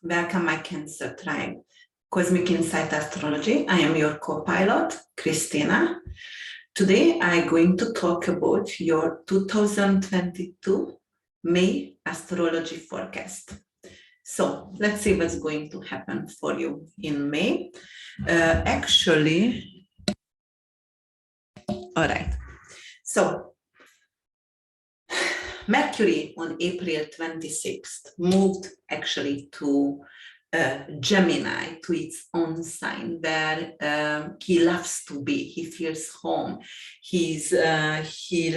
Welcome, my Cancer tribe. Cosmic Insight Astrology. I am your co-pilot, Christina. Today, I'm going to talk about your 2022 May astrology forecast. So let's see what's going to happen for you in May. All right. So Mercury on April 26th moved actually to Gemini, to its own sign, where he loves to be. He feels home. He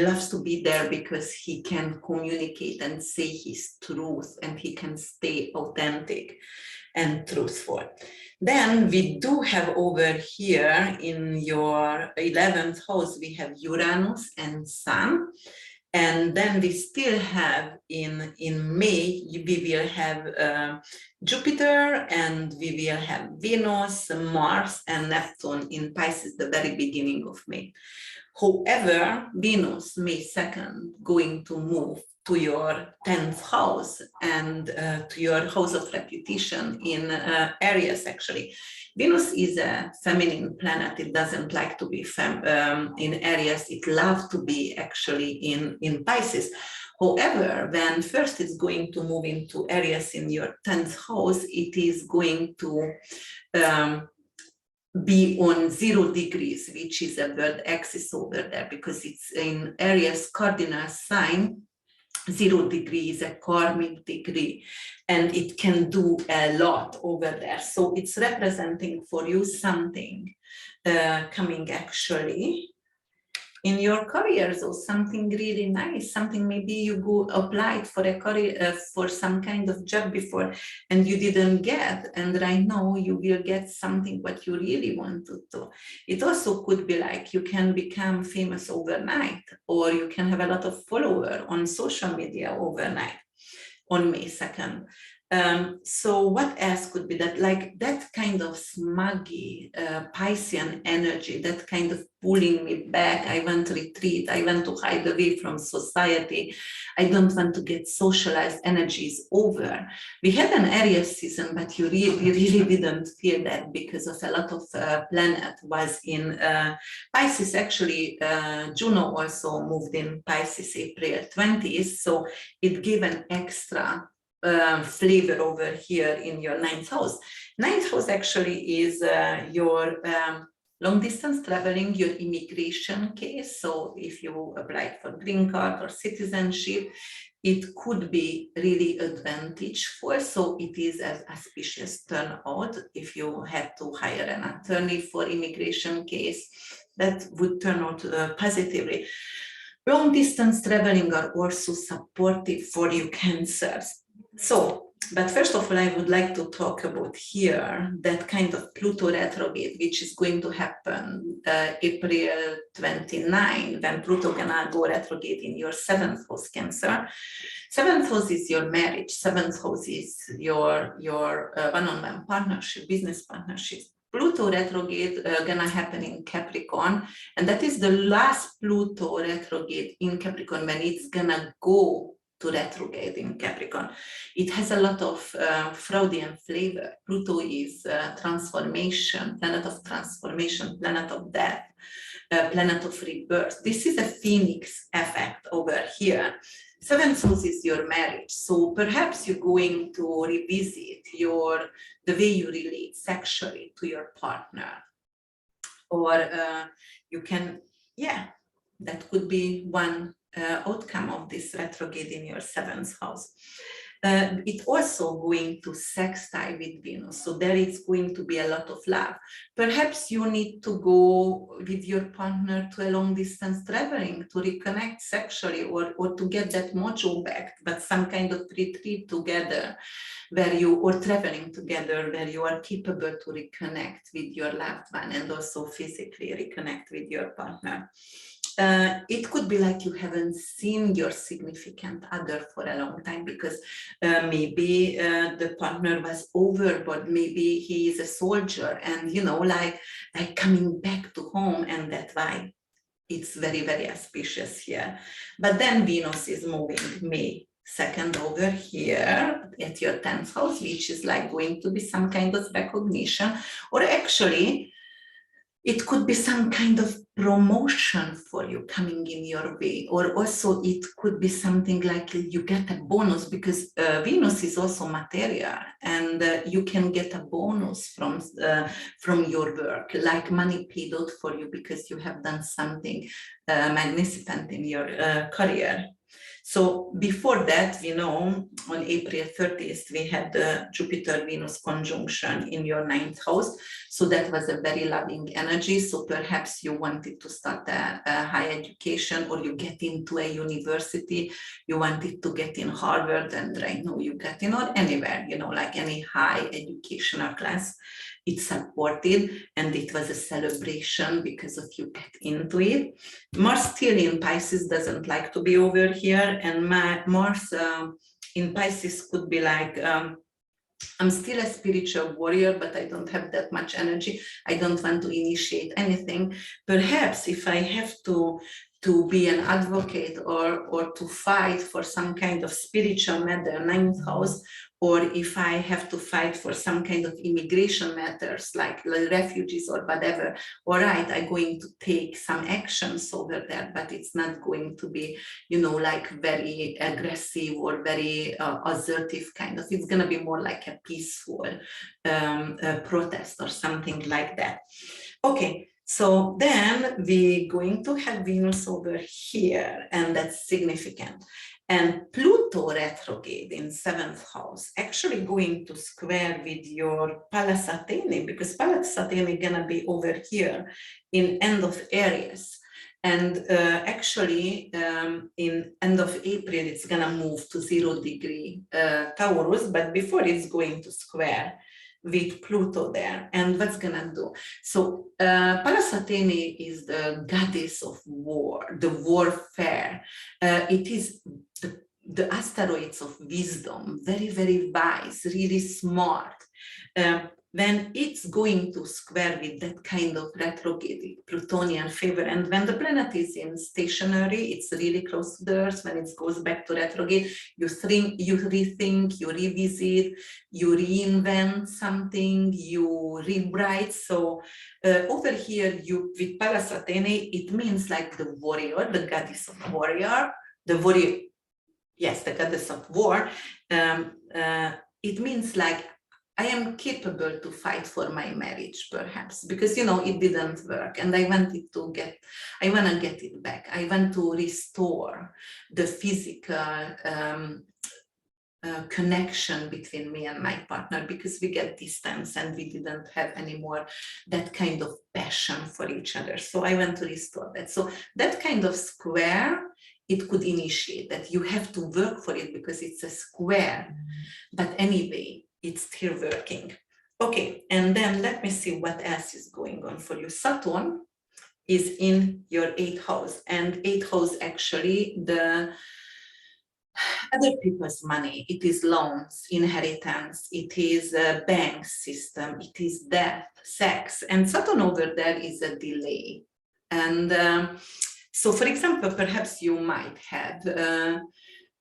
loves to be there because he can communicate and say his truth, and he can stay authentic and truthful. Then we do have over here in your 11th house, we have Uranus and Sun. And then we still have in May, we will have Jupiter, and we will have Venus, Mars, and Neptune in Pisces, the very beginning of May. However, Venus, May 2nd, going to move to your 10th house and to your house of reputation in Aries, actually. Venus is a feminine planet. It doesn't like to be in Aries. It loves to be actually in Pisces. However, when first it's going to move into Aries in your 10th house, it is going to be on 0 degrees, which is a bird axis over there, because it's in Aries cardinal sign. 0 degrees is a karmic degree, and it can do a lot over there. So it's representing for you something coming actually in your career, so something really nice, something maybe you go applied for a career, for some kind of job before and you didn't get, and right now you will get something what you really want to do. It also could be like you can become famous overnight, or you can have a lot of followers on social media overnight on May 2nd. So what else could be that? Like that kind of smuggy Piscean energy, that kind of pulling me back. I want to retreat. I want to hide away from society. I don't want to get socialized. Energy is over. We had an Aries season, but you really didn't feel that because of a lot of planet was in Pisces. Actually, Juno also moved in Pisces April 20th. So it gave an extra flavor over here in your 9th house. 9th house actually is your long distance traveling, your immigration case. So if you applied for green card or citizenship, it could be really advantageous. So it is an auspicious turnout. If you had to hire an attorney for immigration case, that would turn out positively. Long distance traveling are also supportive for you Cancers. So, but first of all, I would like to talk about here that kind of Pluto retrograde, which is going to happen April 29, when Pluto gonna go retrograde in your 7th house, Cancer. 7th house is your marriage. 7th house is your one-on-one partnership, business partnerships. Pluto retrograde gonna happen in Capricorn, and that is the last Pluto retrograde in Capricorn when it's gonna go to retrograde in Capricorn. It has a lot of Freudian flavor. Pluto is transformation, planet of transformation, planet of death, planet of rebirth. This is a phoenix effect over here. 7th house is your marriage. So perhaps you're going to revisit the way you relate sexually to your partner. Or you can, that could be one outcome of this retrograde in your 7th house. It's also going to sextile with Venus, so there is going to be a lot of love. Perhaps you need to go with your partner to a long distance traveling to reconnect sexually, or to get that mojo back, but some kind of retreat together or traveling together where you are capable to reconnect with your loved one and also physically reconnect with your partner. It could be like you haven't seen your significant other for a long time because maybe the partner was overboard, maybe he is a soldier and like coming back to home, and that's why it's very, very auspicious here. But then Venus is moving May second over here at your 10th house, which is like going to be some kind of recognition, or actually it could be some kind of promotion for you coming in your way, or also it could be something like you get a bonus, because Venus is also material, and you can get a bonus from your work, like money paid out for you because you have done something magnificent in your career. So before that, we know on April 30th, we had the Jupiter-Venus conjunction in your 9th house. So that was a very loving energy. So perhaps you wanted to start a higher education, or you get into a university, you wanted to get in Harvard, and right now you get in, or anywhere, you know, like any high educational class. It's supported, and it was a celebration because of you get into it. Mars still in Pisces doesn't like to be over here, and Mars in Pisces could be like, I'm still a spiritual warrior, but I don't have that much energy. I don't want to initiate anything. Perhaps if I have to be an advocate or to fight for some kind of spiritual matter, 9th house, or if I have to fight for some kind of immigration matters like refugees or whatever, all right, I'm going to take some actions over there, but it's not going to be, you know, like very aggressive or very assertive kind of, it's going to be more like a peaceful protest or something like that. Okay. So then we're going to have Venus over here, and that's significant. And Pluto retrograde in 7th house, actually going to square with your Pallas Athene, because Pallas Athene is going to be over here in end of Aries. And actually, in end of April, it's going to move to 0 degree Taurus, but before it's going to square with Pluto there. And what's gonna do? So Pallas Athene is the goddess of war, the warfare. It is the asteroids of wisdom, very, very wise, really smart. When it's going to square with that kind of retrograde Plutonian favor, and when the planet is in stationary, it's really close to the Earth. When it goes back to retrograde, you think, you rethink, you revisit, you reinvent something, you rewrite. So over here, you with Pallas Athene, it means like the warrior, the goddess of warrior, the warrior, yes, the goddess of war. It means like, I am capable to fight for my marriage, perhaps, because, you know, it didn't work, and I want to get it back. I want to restore the physical connection between me and my partner, because we get distance and we didn't have anymore that kind of passion for each other. So I want to restore that. So that kind of square, it could initiate that. You have to work for it because it's a square, but anyway, it's still working. Okay, and then let me see what else is going on for you. Saturn is in your 8th house, and 8th house actually the other people's money. It is loans, inheritance, it is a bank system, it is death, sex, and Saturn over there is a delay. And so, for example, perhaps you might have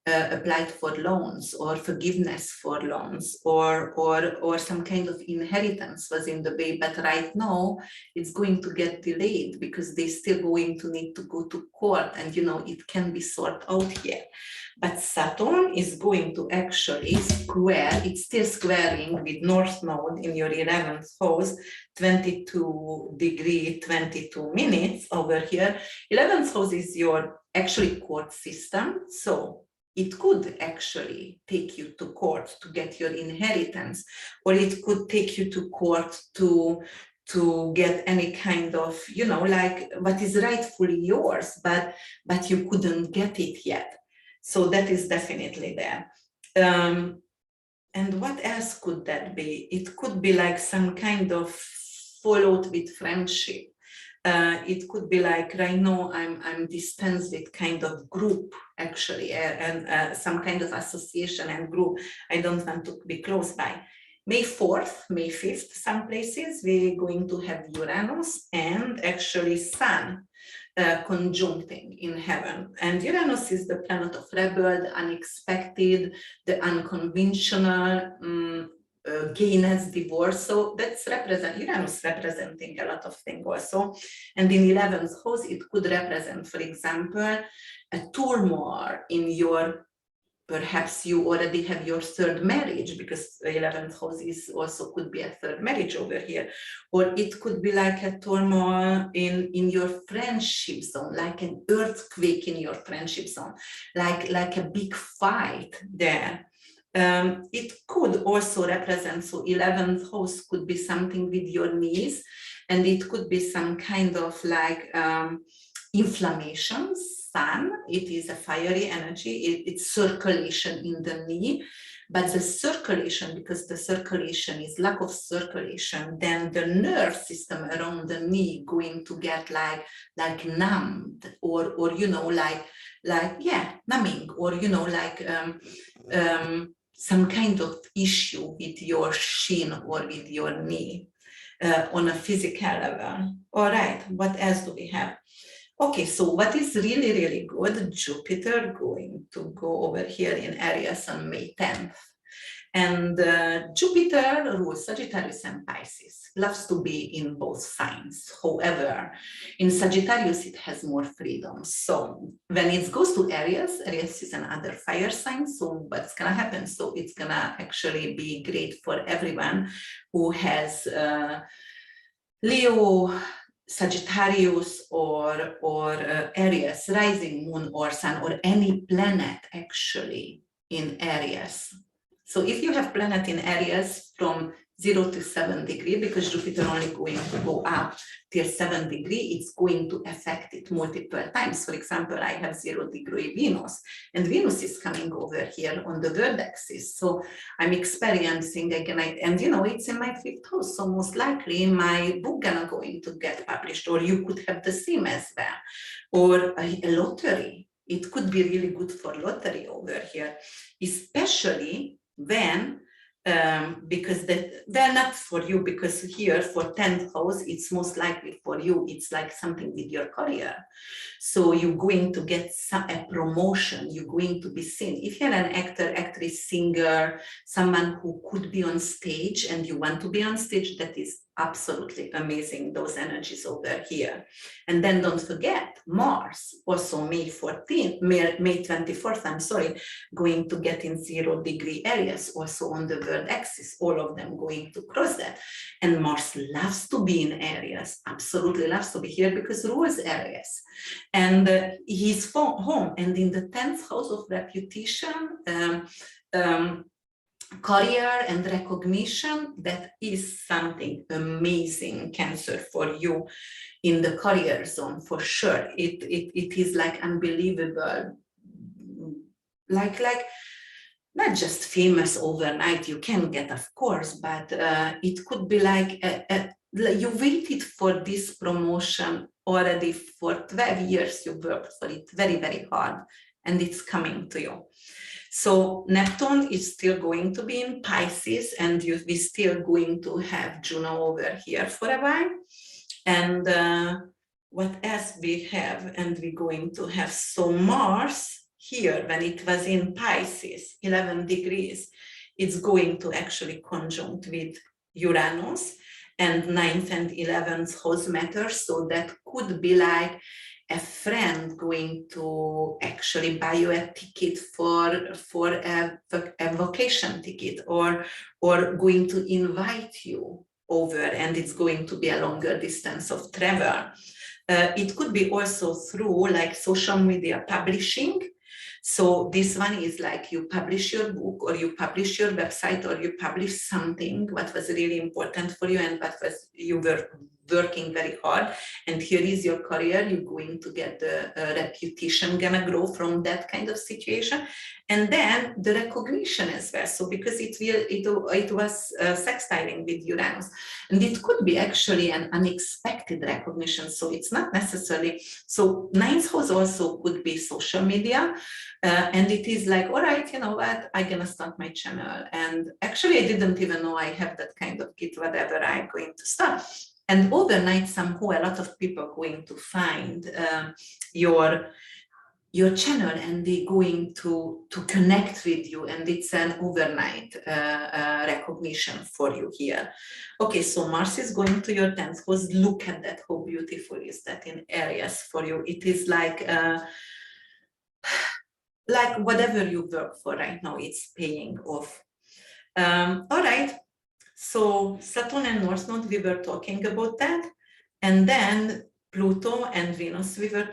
applied for loans or forgiveness for loans, or some kind of inheritance was in the way, but right now it's going to get delayed because they're still going to need to go to court, and you know it can be sorted out here. But Saturn is going to actually square, it's still squaring with North Node in your 11th house, 22 degree 22 minutes over here. 11th house is your actually court system, so it could actually take you to court to get your inheritance, or it could take you to court to get any kind of, you know, like what is rightfully yours, but you couldn't get it yet. So that is definitely there. And what else could that be? It could be like some kind of fallout with friendship. It could be like right now I'm distanced with kind of group actually, and some kind of association and group I don't want to be close by. May 4th, May 5th, some places we're going to have Uranus and actually Sun conjuncting in heaven. And Uranus is the planet of rebel, the unexpected, the unconventional, gayness, divorce. So that's Uranus representing a lot of things also. And in 11th house, it could represent, for example, a turmoil in your, perhaps you already have your third marriage, because 11th house is also could be a third marriage over here. Or it could be like a turmoil in your friendship zone, like an earthquake in your friendship zone, like a big fight there. It could also represent, so 11th house could be something with your knees, and it could be some kind of like inflammations. Sun, it is a fiery energy, it's circulation in the knee, but the circulation, because the circulation is lack of circulation, then the nerve system around the knee going to get like numbed, or you know, like yeah, numbing, or you know, like some kind of issue with your shin or with your knee on a physical level. All right, what else do we have? Okay, so what is really, really good? Jupiter going to go over here in Aries on May 10th. And Jupiter rules Sagittarius and Pisces, loves to be in both signs. However, in Sagittarius, it has more freedom. So when it goes to Aries, Aries is another fire sign. So what's going to happen? So it's going to actually be great for everyone who has Leo, Sagittarius, or Aries, rising moon or sun, or any planet actually in Aries. So if you have planet in Aries from 0 to 7 degree, because Jupiter only going to go up till 7 degree, it's going to affect it multiple times. For example, I have 0 degree Venus, and Venus is coming over here on the world axis. So I'm experiencing again, and you know, it's in my 5th house, so most likely my book going to get published, or you could have the same as well, or a lottery. It could be really good for lottery over here, especially when because they're not for you, because here for 10th house, it's most likely for you, it's like something with your career. So you're going to get a promotion, you're going to be seen. If you're an actor, actress, singer, someone who could be on stage and you want to be on stage, that is absolutely amazing, those energies over here. And then don't forget Mars, also May 24th, I'm sorry, going to get in 0 degree Aries, also on the world axis, all of them going to cross that. And Mars loves to be in Aries, absolutely loves to be here, because rules Aries. And he's home, and in the 10th house of reputation, career and recognition, that is something amazing, Cancer, for you in the career zone, for sure. It is like unbelievable, like not just famous overnight, you can get, of course, but it could be like you waited for this promotion already for 12 years, you worked for it very, very hard, and it's coming to you. So Neptune is still going to be in Pisces, and we're still going to have Juno over here for a while. And what else we have? And we're going to have, so Mars here, when it was in Pisces, 11 degrees, it's going to actually conjunct with Uranus, and 9th and 11th house matter. So that could be like a friend going to actually buy you a ticket for a vacation ticket, or going to invite you over, and it's going to be a longer distance of travel. It could be also through like social media publishing. So this one is like you publish your book, or you publish your website, or you publish something what was really important for you and what was you were working very hard, and here is your career. You're going to get the reputation gonna grow from that kind of situation, and then the recognition as well. So because it was sextiling with Uranus, and it could be actually an unexpected recognition. So it's not necessarily, so 9th house also could be social media, and it is like, all right, you know what, I'm gonna start my channel, and actually I didn't even know I have that kind of kit, whatever I'm going to start. And overnight, somehow, a lot of people are going to find your channel, and they're going to connect with you, and it's an overnight recognition for you here. Okay, so Mars is going to your 10th house. Look at that, how beautiful is that in Aries for you. It is like whatever you work for right now, it's paying off. All right, so Saturn and North Node, we were talking about that. And then Pluto and Venus, we were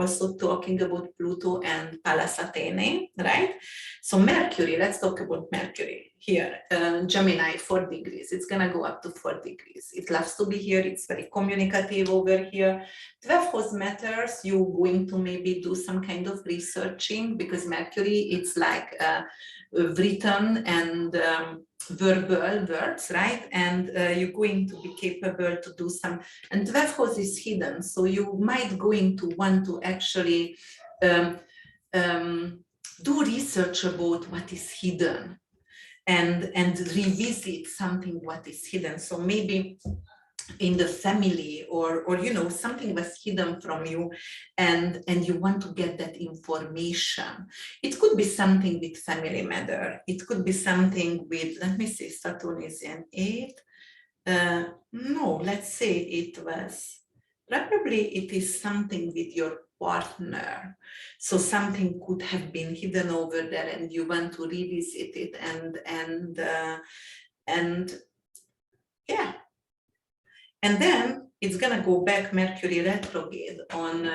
also talking about Pluto and Pallas Athene, right? So Mercury, let's talk about Mercury here. Gemini, 4 degrees. It's gonna go up to 4 degrees. It loves to be here. It's very communicative over here. 12th house matters. You're going to maybe do some kind of researching, because Mercury, it's like written and verbal words, right? And you're going to be capable to do some, and 12th house is hidden, so you might going to want to actually do research about what is hidden and revisit something what is hidden. So maybe in the family, or you know, something was hidden from you, and you want to get that information. It could be something with family matter. It could be something with, let me see, Saturn is in 8. No, let's say it was, probably it is something with your partner. So something could have been hidden over there, and you want to revisit it, and yeah. And then it's gonna go back, Mercury retrograde, on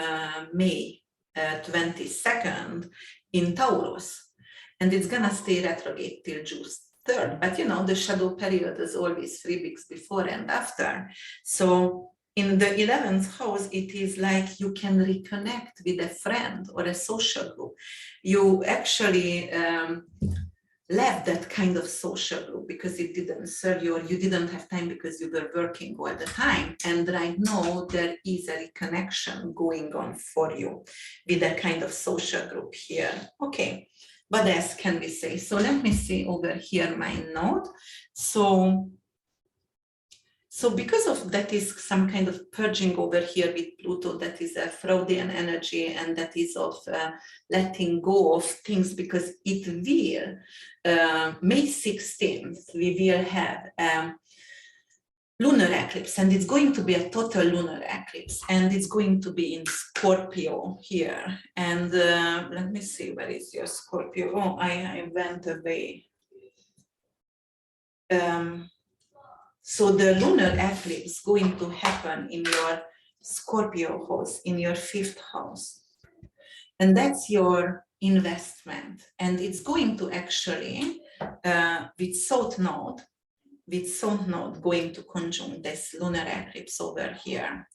May 22nd in Taurus, and it's gonna stay retrograde till June 3rd. But you know, the shadow period is always 3 weeks before and after. So in the 11th house, it is like you can reconnect with a friend or a social group. You actually left that kind of social group because it didn't serve you, or you didn't have time because you were working all the time. And right now there is a reconnection going on for you with that kind of social group here. Okay, what else can we say? So let me see over here my note. So because of that is some kind of purging over here with Pluto, that is a Freudian energy, and that is of letting go of things, because it will, May 16th, we will have lunar eclipse, and it's going to be a total lunar eclipse, and it's going to be in Scorpio here. And let me see, where is your Scorpio? Oh, I went away. So the lunar eclipse is going to happen in your Scorpio house, in your 5th house. And that's your investment. And it's going to actually, with South Node going to conjunct this lunar eclipse over here.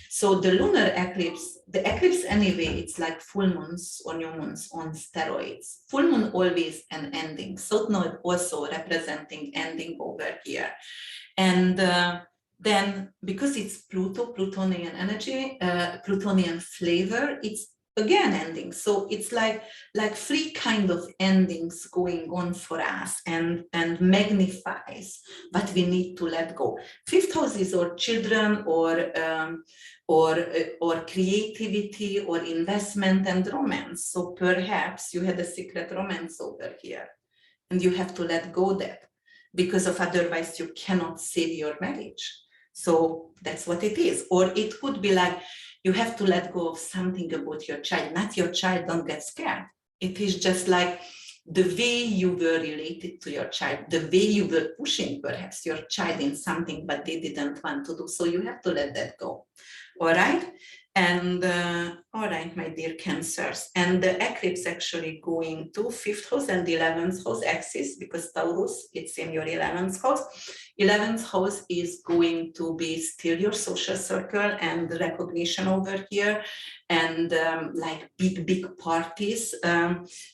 So the lunar eclipse, the eclipse anyway, it's like full moons or new moons on steroids. Full moon always an ending. South Node also representing ending over here. And then because it's Pluto, Plutonian energy, Plutonian flavor, it's again ending. So it's like 3 kind of endings going on for us, and magnifies what we need to let go. 5th house is our children, or creativity, or investment and romance. So perhaps you had a secret romance over here, and you have to let go that, because of otherwise you cannot save your marriage. So that's what it is. Or it could be like you have to let go of something about your child. Not your child, don't get scared. It is just like the way you were related to your child, the way you were pushing perhaps your child in something, but they didn't want to do. So you have to let that go. All right. And all right, my dear Cancers. And the eclipse actually going to 5th house and 11th house axis, because Taurus, it's in your 11th house. 11th house is going to be still your social circle and recognition over here, and like big parties.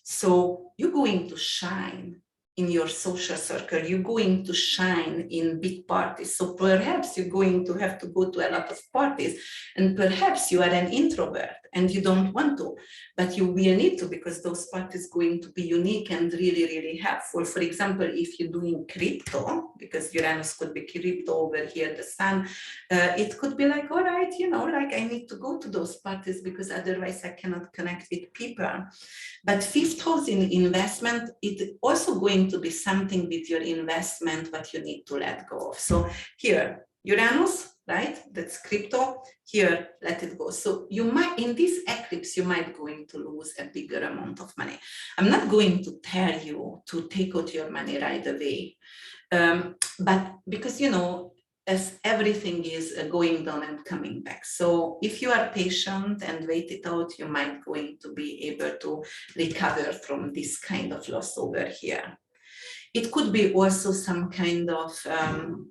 So you're going to shine in your social circle, you're going to shine in big parties. So perhaps you're going to have to go to a lot of parties, and perhaps you are an introvert and you don't want to, but you will need to, because those parties going to be unique and really, really helpful. For example, if you're doing crypto, because Uranus could be crypto over here, the sun, it could be like, all right, you know, like I need to go to those parties because otherwise I cannot connect with people. But fifth house in investment, it's also going to be something with your investment, what you need to let go of. So here, Uranus, right? That's crypto. Here, let it go. So you might, in this eclipse, you might going to lose a bigger amount of money. I'm not going to tell you to take out your money right away. But because, you know, as everything is going down and coming back. So if you are patient and wait it out, you might going to be able to recover from this kind of loss over here. It could be also some kind of,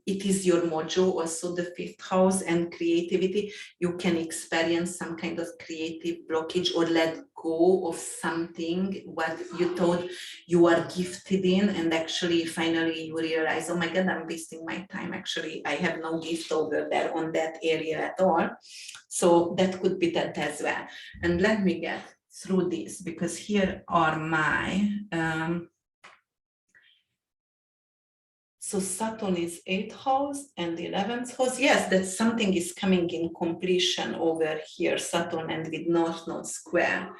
it is your mojo, also the fifth house and creativity. You can experience some kind of creative blockage or let go of something what you thought you are gifted in, and actually finally you realize, oh my God, I'm wasting my time. Actually, I have no gift over there on that area at all. So that could be that as well. And let me get through this, because here are my, so Saturn is 8th house and 11th house. Yes, that something is coming in completion over here, Saturn and with North Node square.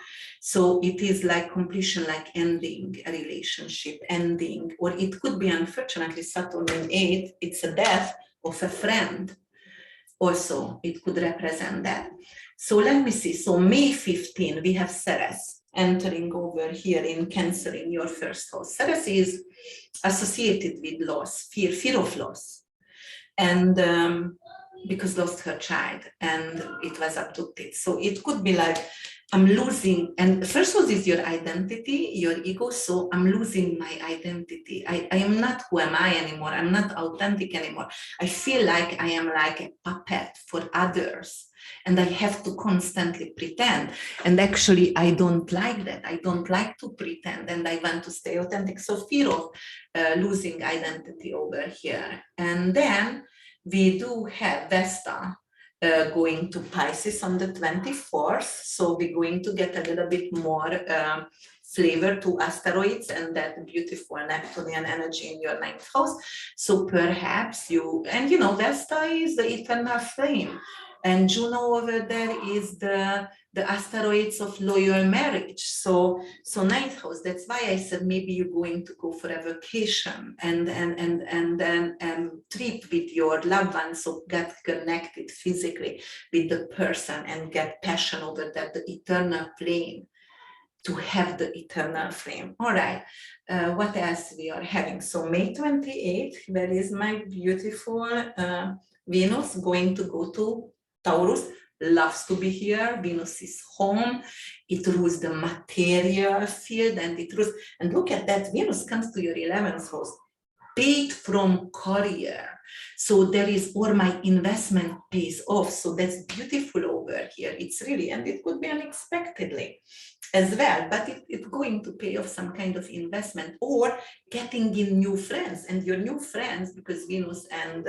So it is like completion, like ending a relationship, ending, or it could be, unfortunately, Saturn in 8th, it's a death of a friend. Also, it could represent that. So let me see. So May 15, we have Ceres entering over here in Cancer in your first house. Ceres is associated with loss, fear of loss. And because lost her child and it was abducted. So it could be like, I'm losing, and first one is your identity, your ego. So I'm losing my identity. I am not who am I anymore. I'm not authentic anymore. I feel like I am like a puppet for others, and I have to constantly pretend. And actually, I don't like that. I don't like to pretend, and I want to stay authentic. So fear of losing identity over here. And then we do have Vesta going to Pisces on the 24th. So we're going to get a little bit more flavor to asteroids and that beautiful Neptunian energy in your 9th house. So perhaps you, and you know, Vesta is the eternal flame. And Juno over there is the asteroids of loyal marriage. So 9th house, that's why I said maybe you're going to go for a vacation and trip with your loved ones, so get connected physically with the person and get passion over that, the eternal flame, to have the eternal flame. All right, what else we are having? So May 28th, where is my beautiful Venus going to go to Taurus? Loves to be here. Venus is home. It rules the material field, and it rules, and look at that, Venus comes to your 11th house, paid from career. So there is, or my investment pays off. So that's beautiful over here. It's really, and it could be unexpectedly as well, but it's going to pay off some kind of investment, or getting in new friends. And your new friends, because Venus and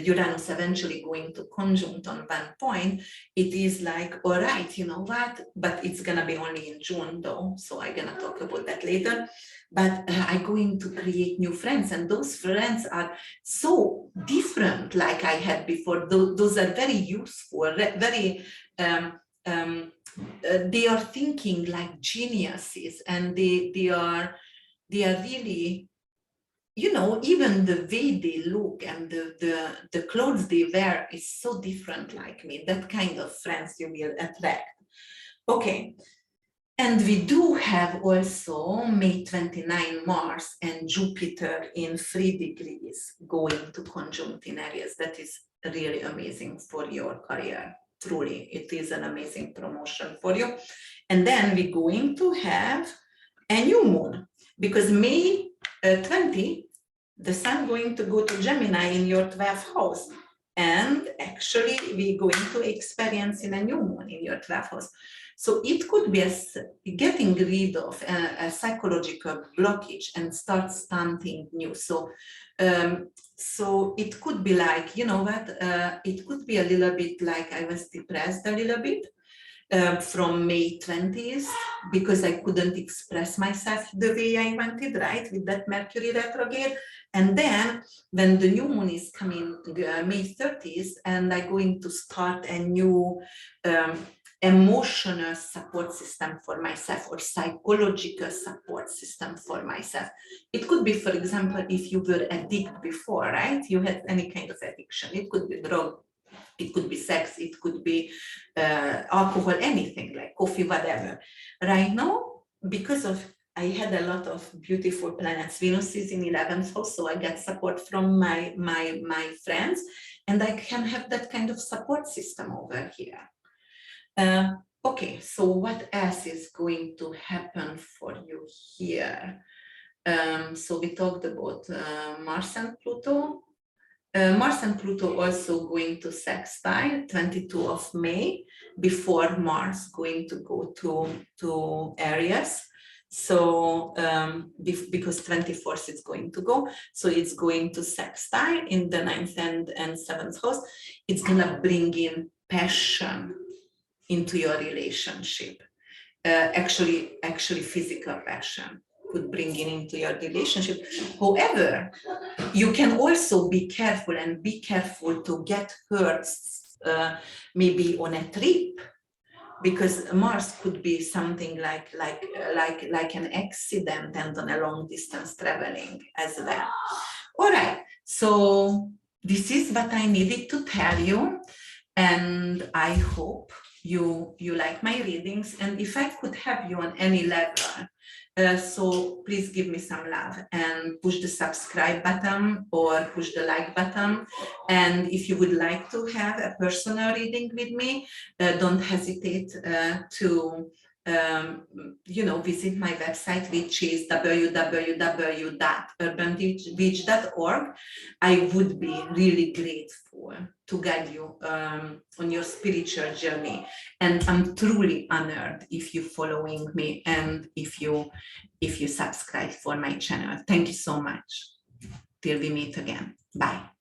Uranus eventually going to conjunct on one point, it is like, all right, you know what, but it's gonna be only in June though, so I'm gonna talk about that later. But I'm going to create new friends, and those friends are so different like I had before. Those are very useful, very they are thinking like geniuses, and they are really, you know, even the way they look and the clothes they wear is so different like me. That kind of friends you will attract. Okay. And we do have also May 29 Mars and Jupiter in 3 degrees going to conjunct in Aries. That is really amazing for your career. Truly, it is an amazing promotion for you. And then we're going to have a new moon, because May 20, the sun going to go to Gemini in your 12th house. And actually, we're going to experience in a new moon in your 12th house. So it could be getting rid of a psychological blockage and start something new. So it could be like, you know what, it could be a little bit like I was depressed a little bit. from May 20th, because I couldn't express myself the way I wanted, right, with that Mercury retrograde. And then when the new moon is coming May 30th, and I'm going to start a new emotional support system for myself, or psychological support system for myself. It could be, for example, if you were addicted before, right? You had any kind of addiction. It could be drug, it could be sex, it could be alcohol, anything like coffee, whatever. Right now, because of I had a lot of beautiful planets. Venus is in 11th house, so I get support from my friends, and I can have that kind of support system over here. Okay, so what else is going to happen for you here? So we talked about Mars and Pluto. Mars and Pluto also going to sextile 22 of May, before Mars going to go to Aries. So because 24th it's going to go, so it's going to sextile in the 9th and 7th house. It's gonna bring in passion into your relationship. Actually physical passion could bring in into your relationship. However, you can also be careful to get hurt maybe on a trip, because Mars could be something like an accident and on a long distance traveling as well. All right, so this is what I needed to tell you, and I hope you like my readings. And if I could have you on any level, so please give me some love and push the subscribe button or push the like button. And if you would like to have a personal reading with me, don't hesitate to visit my website, which is www.urbanbeach.org. I would be really grateful to guide you on your spiritual journey, and I'm truly honored if you're following me and if you subscribe for my channel. Thank you so much. Till we meet again. Bye.